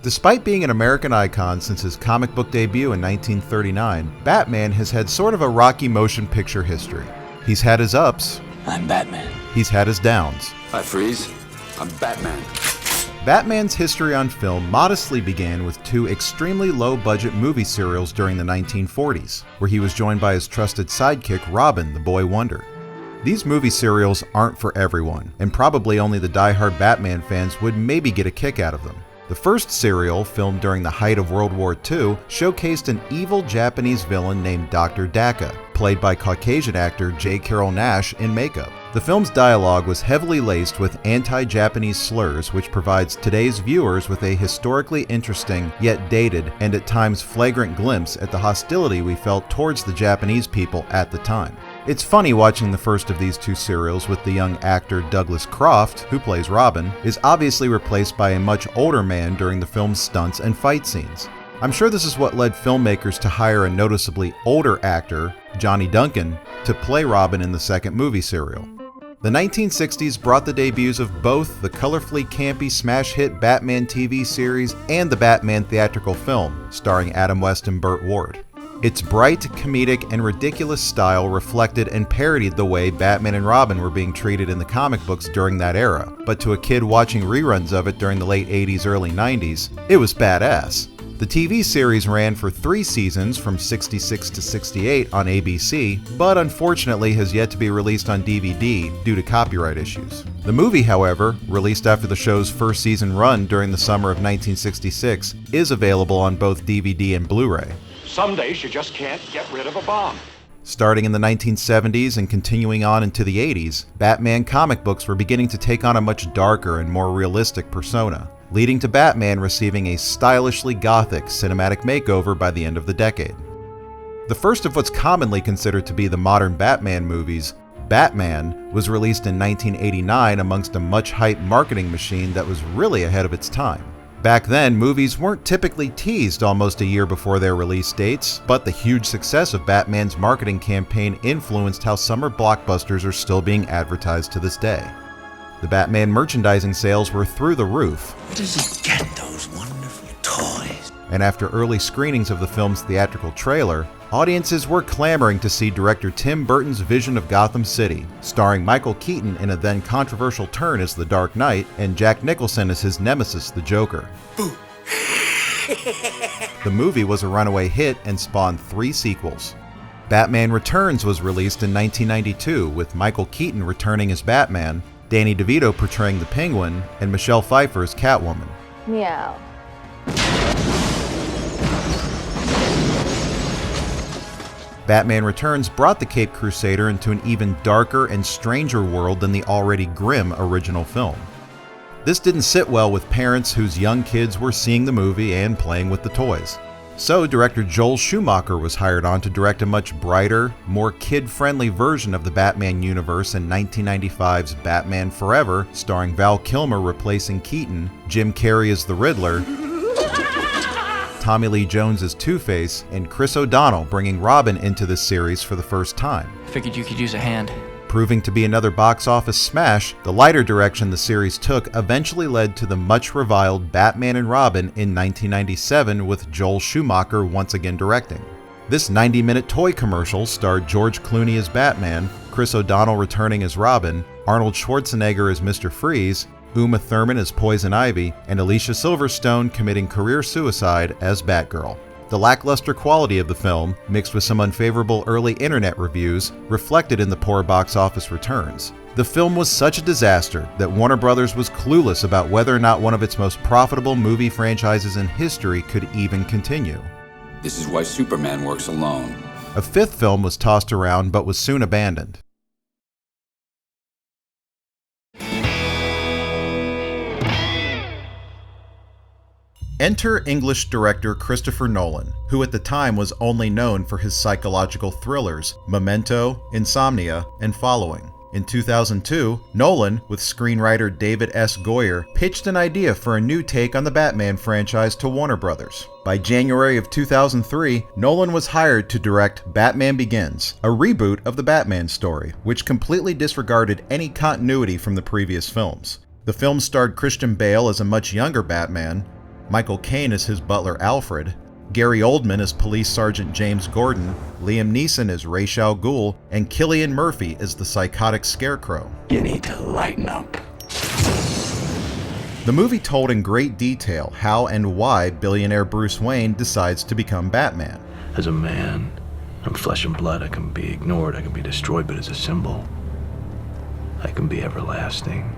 Despite being an American icon since his comic book debut in 1939, Batman has had sort of a rocky motion picture history. He's had his ups. I'm Batman. He's had his downs. I freeze. I'm Batman. Batman's history on film modestly began with two extremely low-budget movie serials during the 1940s, where he was joined by his trusted sidekick Robin, the Boy Wonder. These movie serials aren't for everyone, and probably only the die-hard Batman fans would maybe get a kick out of them. The first serial, filmed during the height of World War II, showcased an evil Japanese villain named Dr. Daka, played by Caucasian actor J. Carrol Naish in makeup. The film's dialogue was heavily laced with anti-Japanese slurs, which provides today's viewers with a historically interesting, yet dated, and at times flagrant glimpse at the hostility we felt towards the Japanese people at the time. It's funny watching the first of these two serials with the young actor Douglas Croft, who plays Robin, is obviously replaced by a much older man during the film's stunts and fight scenes. I'm sure this is what led filmmakers to hire a noticeably older actor, Johnny Duncan, to play Robin in the second movie serial. The 1960s brought the debuts of both the colorfully campy smash hit Batman TV series and the Batman theatrical film, starring Adam West and Burt Ward. Its bright, comedic, and ridiculous style reflected and parodied the way Batman and Robin were being treated in the comic books during that era, but to a kid watching reruns of it during the late 80s, early 90s, it was badass. The TV series ran for 3 seasons from 66 to 68 on ABC, but unfortunately has yet to be released on DVD due to copyright issues. The movie, however, released after the show's first season run during the summer of 1966, is available on both DVD and Blu-ray. Some days you just can't get rid of a bomb. Starting in the 1970s and continuing on into the 80s, Batman comic books were beginning to take on a much darker and more realistic persona, leading to Batman receiving a stylishly gothic cinematic makeover by the end of the decade. The first of what's commonly considered to be the modern Batman movies, Batman, was released in 1989 amongst a much-hyped marketing machine that was really ahead of its time. Back then, movies weren't typically teased almost a year before their release dates, but the huge success of Batman's marketing campaign influenced how summer blockbusters are still being advertised to this day. The Batman merchandising sales were through the roof. Where does he get those wonderful toys? And after early screenings of the film's theatrical trailer, audiences were clamoring to see director Tim Burton's vision of Gotham City, starring Michael Keaton in a then controversial turn as the Dark Knight and Jack Nicholson as his nemesis, the Joker. The movie was a runaway hit and spawned 3 sequels. Batman Returns was released in 1992, with Michael Keaton returning as Batman, Danny DeVito portraying the Penguin, and Michelle Pfeiffer as Catwoman. Meow. Batman Returns brought the Caped Crusader into an even darker and stranger world than the already grim original film. This didn't sit well with parents whose young kids were seeing the movie and playing with the toys. So director Joel Schumacher was hired on to direct a much brighter, more kid-friendly version of the Batman universe in 1995's Batman Forever, starring Val Kilmer replacing Keaton, Jim Carrey as the Riddler, Tommy Lee Jones as Two-Face, and Chris O'Donnell bringing Robin into this series for the first time. Figured you could use a hand. Proving to be another box office smash, the lighter direction the series took eventually led to the much reviled Batman and Robin in 1997 with Joel Schumacher once again directing. This 90-minute toy commercial starred George Clooney as Batman, Chris O'Donnell returning as Robin, Arnold Schwarzenegger as Mr. Freeze, Uma Thurman as Poison Ivy, and Alicia Silverstone committing career suicide as Batgirl. The lackluster quality of the film, mixed with some unfavorable early internet reviews, reflected in the poor box office returns. The film was such a disaster that Warner Brothers was clueless about whether or not one of its most profitable movie franchises in history could even continue. This is why Superman works alone. A 5th film was tossed around but was soon abandoned. Enter English director Christopher Nolan, who at the time was only known for his psychological thrillers Memento, Insomnia, and Following. In 2002, Nolan, with screenwriter David S. Goyer, pitched an idea for a new take on the Batman franchise to Warner Brothers. By January of 2003, Nolan was hired to direct Batman Begins, a reboot of the Batman story, which completely disregarded any continuity from the previous films. The film starred Christian Bale as a much younger Batman, Michael Caine as his butler Alfred, Gary Oldman as Police Sergeant James Gordon, Liam Neeson as Ra's al Ghul, and Cillian Murphy as the psychotic Scarecrow. You need to lighten up. The movie told in great detail how and why billionaire Bruce Wayne decides to become Batman. As a man, I'm flesh and blood. I can be ignored, I can be destroyed, but as a symbol, I can be everlasting.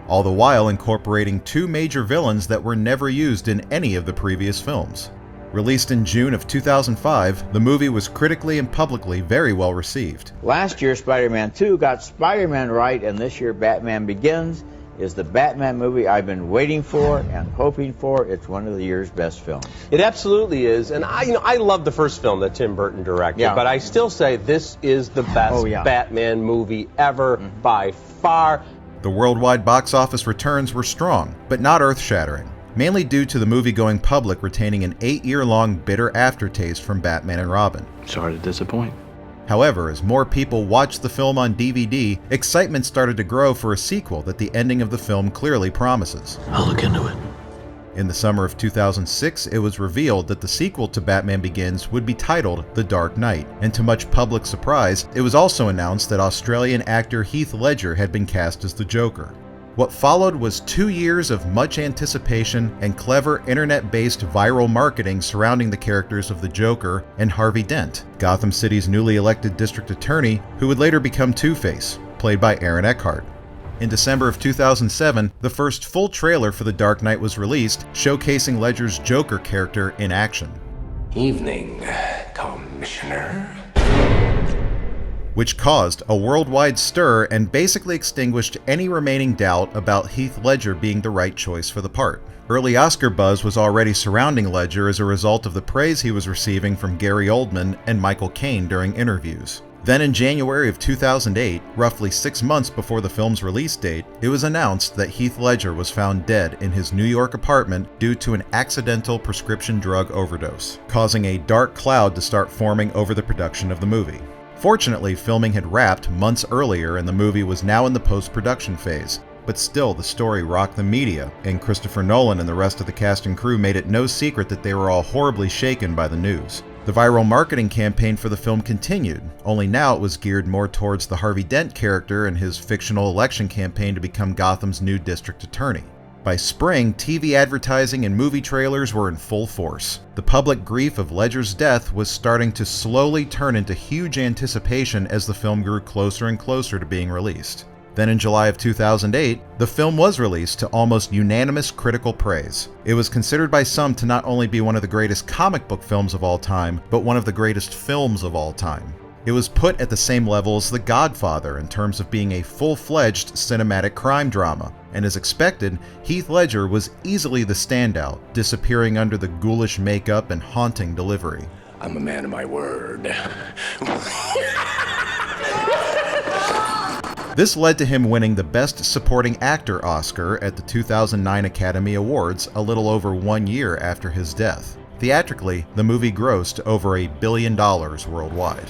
All the while incorporating two major villains that were never used in any of the previous films. Released in June of 2005, the movie was critically and publicly very well received. Last year, Spider-Man 2 got Spider-Man right, and this year, Batman Begins is the Batman movie I've been waiting for and hoping for. It's one of the year's best films. It absolutely is, and I love the first film that Tim Burton directed, Yeah. but I still say this is the best Batman movie ever by far. The worldwide box office returns were strong, but not earth-shattering, mainly due to the movie going public retaining an 8-year-long bitter aftertaste from Batman and Robin. Sorry to disappoint. However, as more people watched the film on DVD, excitement started to grow for a sequel that the ending of the film clearly promises. I'll look into it. In the summer of 2006, it was revealed that the sequel to Batman Begins would be titled The Dark Knight, and to much public surprise, it was also announced that Australian actor Heath Ledger had been cast as the Joker. What followed was 2 years of much anticipation and clever internet-based viral marketing surrounding the characters of the Joker and Harvey Dent, Gotham City's newly elected district attorney who would later become Two-Face, played by Aaron Eckhart. In December of 2007, the first full trailer for The Dark Knight was released, showcasing Ledger's Joker character in action. Evening, Commissioner. Which caused a worldwide stir and basically extinguished any remaining doubt about Heath Ledger being the right choice for the part. Early Oscar buzz was already surrounding Ledger as a result of the praise he was receiving from Gary Oldman and Michael Caine during interviews. Then in January of 2008, roughly 6 months before the film's release date, it was announced that Heath Ledger was found dead in his New York apartment due to an accidental prescription drug overdose, causing a dark cloud to start forming over the production of the movie. Fortunately, filming had wrapped months earlier and the movie was now in the post-production phase, but still the story rocked the media, and Christopher Nolan and the rest of the cast and crew made it no secret that they were all horribly shaken by the news. The viral marketing campaign for the film continued, only now it was geared more towards the Harvey Dent character and his fictional election campaign to become Gotham's new district attorney. By spring, TV advertising and movie trailers were in full force. The public grief of Ledger's death was starting to slowly turn into huge anticipation as the film grew closer and closer to being released. Then in July of 2008, the film was released to almost unanimous critical praise. It was considered by some to not only be one of the greatest comic book films of all time, but one of the greatest films of all time. It was put at the same level as The Godfather in terms of being a full-fledged cinematic crime drama, and as expected, Heath Ledger was easily the standout, disappearing under the ghoulish makeup and haunting delivery. I'm a man of my word. This led to him winning the Best Supporting Actor Oscar at the 2009 Academy Awards a little over 1 year after his death. Theatrically, the movie grossed over $1 billion worldwide.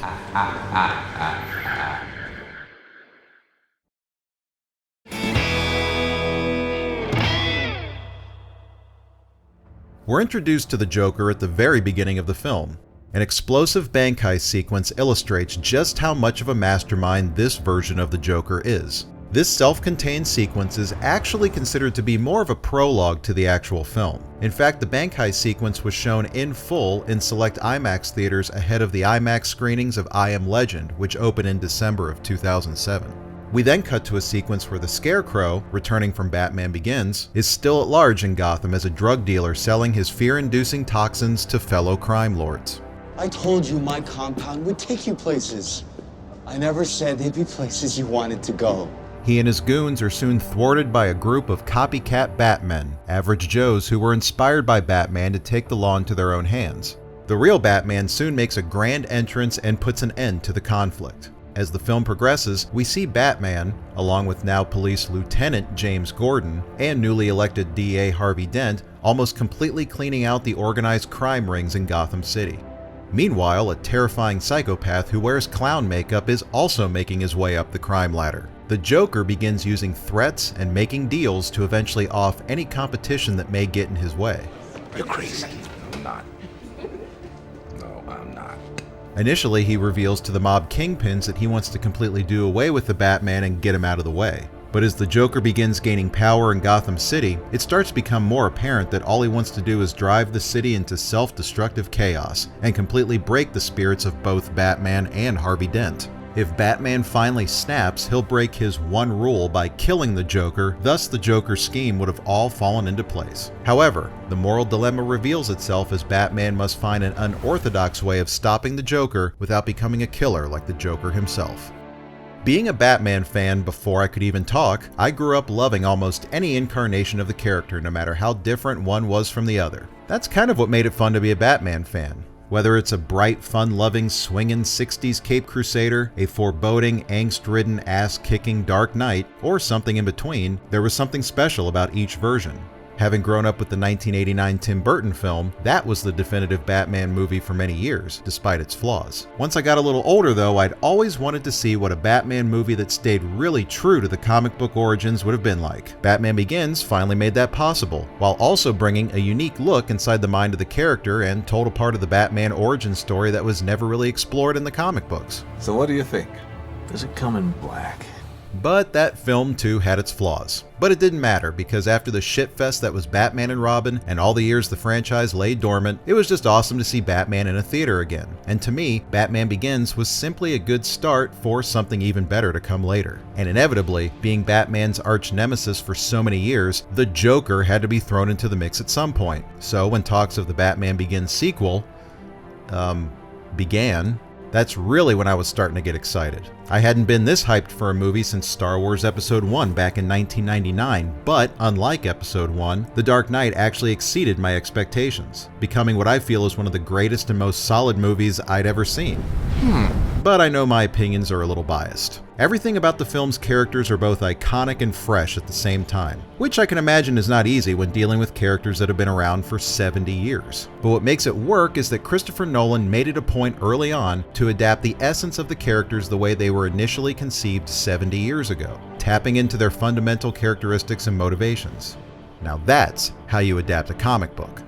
We're introduced to the Joker at the very beginning of the film. An explosive bank heist sequence illustrates just how much of a mastermind this version of the Joker is. This self-contained sequence is actually considered to be more of a prologue to the actual film. In fact, the bank heist sequence was shown in full in select IMAX theaters ahead of the IMAX screenings of I Am Legend, which opened in December of 2007. We then cut to a sequence where the Scarecrow, returning from Batman Begins, is still at large in Gotham as a drug dealer selling his fear-inducing toxins to fellow crime lords. I told you my compound would take you places. I never said they'd be places you wanted to go. He and his goons are soon thwarted by a group of copycat Batmen, average Joes who were inspired by Batman to take the law into their own hands. The real Batman soon makes a grand entrance and puts an end to the conflict. As the film progresses, we see Batman, along with now Police Lieutenant James Gordon and newly elected DA Harvey Dent, almost completely cleaning out the organized crime rings in Gotham City. Meanwhile, a terrifying psychopath who wears clown makeup is also making his way up the crime ladder. The Joker begins using threats and making deals to eventually off any competition that may get in his way. You're crazy. I'm not. No, I'm not. Initially, he reveals to the mob kingpins that he wants to completely do away with the Batman and get him out of the way. But as the Joker begins gaining power in Gotham City, it starts to become more apparent that all he wants to do is drive the city into self-destructive chaos and completely break the spirits of both Batman and Harvey Dent. If Batman finally snaps, he'll break his one rule by killing the Joker, thus the Joker's scheme would have all fallen into place. However, the moral dilemma reveals itself as Batman must find an unorthodox way of stopping the Joker without becoming a killer like the Joker himself. Being a Batman fan before I could even talk, I grew up loving almost any incarnation of the character, no matter how different one was from the other. That's kind of what made it fun to be a Batman fan. Whether it's a bright, fun-loving, swinging 60s Cape Crusader, a foreboding, angst-ridden, ass-kicking Dark Knight, or something in between, there was something special about each version. Having grown up with the 1989 Tim Burton film, that was the definitive Batman movie for many years, despite its flaws. Once I got a little older though, I'd always wanted to see what a Batman movie that stayed really true to the comic book origins would have been like. Batman Begins finally made that possible, while also bringing a unique look inside the mind of the character and told a part of the Batman origin story that was never really explored in the comic books. So what do you think? Does it come in black? But that film too had its flaws. But it didn't matter, because after the shitfest that was Batman and Robin, and all the years the franchise lay dormant, it was just awesome to see Batman in a theater again. And to me, Batman Begins was simply a good start for something even better to come later. And inevitably, being Batman's arch nemesis for so many years, the Joker had to be thrown into the mix at some point. So when talks of the Batman Begins sequel began, that's really when I was starting to get excited. I hadn't been this hyped for a movie since Star Wars Episode 1 back in 1999, but unlike Episode 1, The Dark Knight actually exceeded my expectations, becoming what I feel is one of the greatest and most solid movies I'd ever seen. But I know my opinions are a little biased. Everything about the film's characters are both iconic and fresh at the same time, which I can imagine is not easy when dealing with characters that have been around for 70 years. But what makes it work is that Christopher Nolan made it a point early on to adapt the essence of the characters the way they were initially conceived 70 years ago, tapping into their fundamental characteristics and motivations. Now that's how you adapt a comic book.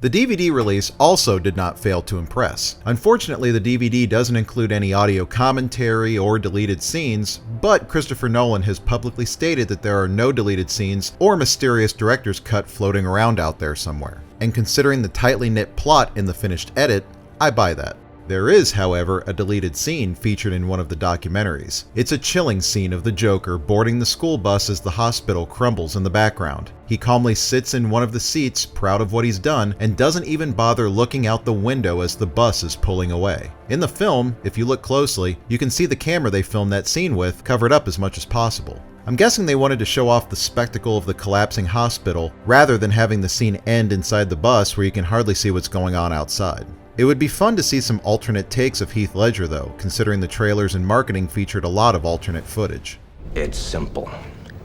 The DVD release also did not fail to impress. Unfortunately, the DVD doesn't include any audio commentary or deleted scenes, but Christopher Nolan has publicly stated that there are no deleted scenes or mysterious director's cut floating around out there somewhere. And considering the tightly knit plot in the finished edit, I buy that. There is, however, a deleted scene featured in one of the documentaries. It's a chilling scene of the Joker boarding the school bus as the hospital crumbles in the background. He calmly sits in one of the seats, proud of what he's done, and doesn't even bother looking out the window as the bus is pulling away. In the film, if you look closely, you can see the camera they filmed that scene with covered up as much as possible. I'm guessing they wanted to show off the spectacle of the collapsing hospital, rather than having the scene end inside the bus where you can hardly see what's going on outside. It would be fun to see some alternate takes of Heath Ledger though, considering the trailers and marketing featured a lot of alternate footage. It's simple.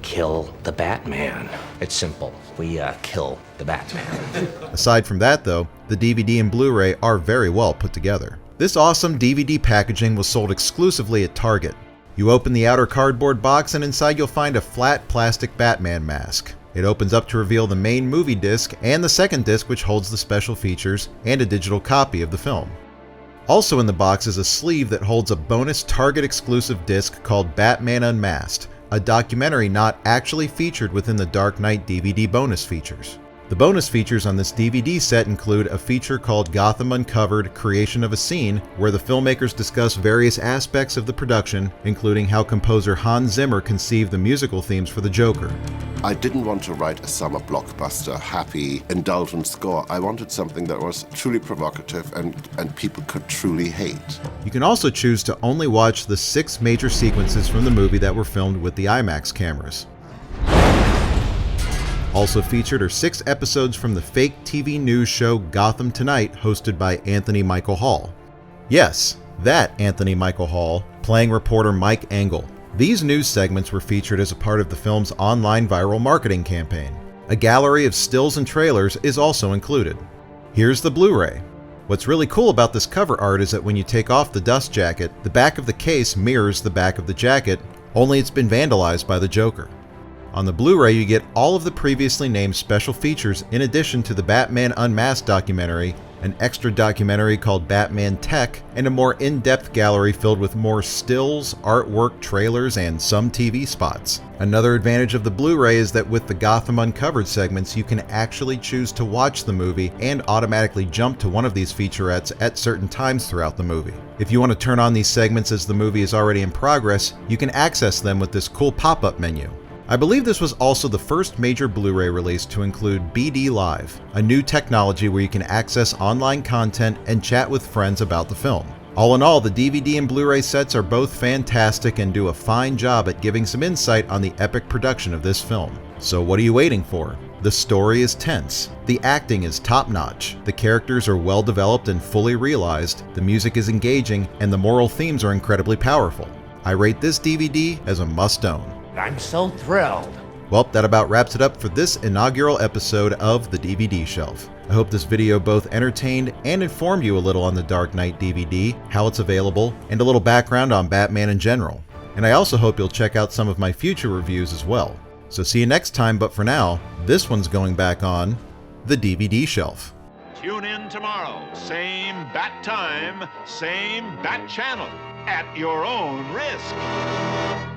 Kill the Batman. It's simple. We kill the Batman. Aside from that though, the DVD and Blu-ray are very well put together. This awesome DVD packaging was sold exclusively at Target. You open the outer cardboard box and inside you'll find a flat plastic Batman mask. It opens up to reveal the main movie disc and the second disc, which holds the special features and a digital copy of the film. Also in the box is a sleeve that holds a bonus Target exclusive disc called Batman Unmasked, a documentary not actually featured within the Dark Knight DVD bonus features. The bonus features on this DVD set include a feature called Gotham Uncovered: Creation of a Scene, where the filmmakers discuss various aspects of the production, including how composer Hans Zimmer conceived the musical themes for the Joker. I didn't want to write a summer blockbuster, happy, indulgent score. I wanted something that was truly provocative and people could truly hate. You can also choose to only watch the 6 major sequences from the movie that were filmed with the IMAX cameras. Also featured are 6 episodes from the fake TV news show Gotham Tonight, hosted by Anthony Michael Hall. Yes, that Anthony Michael Hall, playing reporter Mike Engel. These news segments were featured as a part of the film's online viral marketing campaign. A gallery of stills and trailers is also included. Here's the Blu-ray. What's really cool about this cover art is that when you take off the dust jacket, the back of the case mirrors the back of the jacket, only it's been vandalized by the Joker. On the Blu-ray, you get all of the previously named special features in addition to the Batman Unmasked documentary, an extra documentary called Batman Tech, and a more in-depth gallery filled with more stills, artwork, trailers, and some TV spots. Another advantage of the Blu-ray is that with the Gotham Uncovered segments, you can actually choose to watch the movie and automatically jump to one of these featurettes at certain times throughout the movie. If you want to turn on these segments as the movie is already in progress, you can access them with this cool pop-up menu. I believe this was also the first major Blu-ray release to include BD Live, a new technology where you can access online content and chat with friends about the film. All in all, the DVD and Blu-ray sets are both fantastic and do a fine job at giving some insight on the epic production of this film. So what are you waiting for? The story is tense, the acting is top-notch, the characters are well developed and fully realized, the music is engaging, and the moral themes are incredibly powerful. I rate this DVD as a must-own. I'm so thrilled. Well, that about wraps it up for this inaugural episode of The DVD Shelf. I hope this video both entertained and informed you a little on the Dark Knight DVD, how it's available, and a little background on Batman in general. And I also hope you'll check out some of my future reviews as well. So see you next time, but for now, this one's going back on The DVD Shelf. Tune in tomorrow, same bat time, same bat channel, at your own risk.